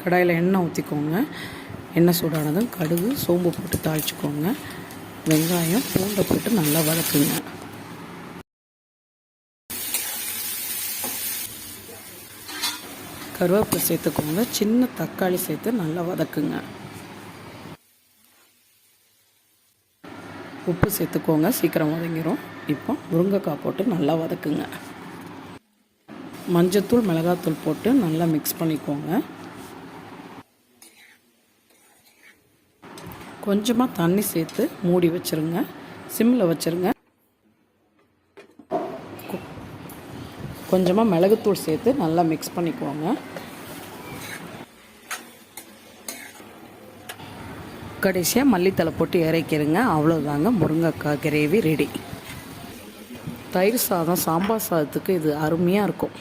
கடாயில் எண்ணெய் ஊற்றிக்கோங்க. எண்ணெய் சூடானதும் கடுகு சோம்பு போட்டு தாளிச்சுக்கோங்க. வெங்காயம் பூண்டை போட்டு நல்லா வதக்குங்க. கருவேப்பிலை சேர்த்துக்கோங்க. சின்ன தக்காளி சேர்த்து நல்லா வதக்குங்க. உப்பு சேர்த்துக்கோங்க, சீக்கிரம் வதங்கிடும். இப்போ முருங்கைக்காய் போட்டு நல்லா வதக்குங்க. மஞ்சத்தூள் மிளகாத்தூள் போட்டு நல்லா மிக்ஸ் பண்ணிக்கோங்க. கொஞ்சமாக தண்ணி சேர்த்து மூடி வச்சுருங்க. சிம்மில் வச்சுருங்க. கொஞ்சமாக மிளகுத்தூள் சேர்த்து நல்லா மிக்ஸ் பண்ணிக்கோங்க. கடைசியாக மல்லித்தலை போட்டு இறக்கிடுங்க. அவ்வளோதாங்க, முருங்கைக்காய் கிரேவி ரெடி. தயிர் சாதம், சாம்பார் சாதத்துக்கு இது அருமையாக இருக்கும்.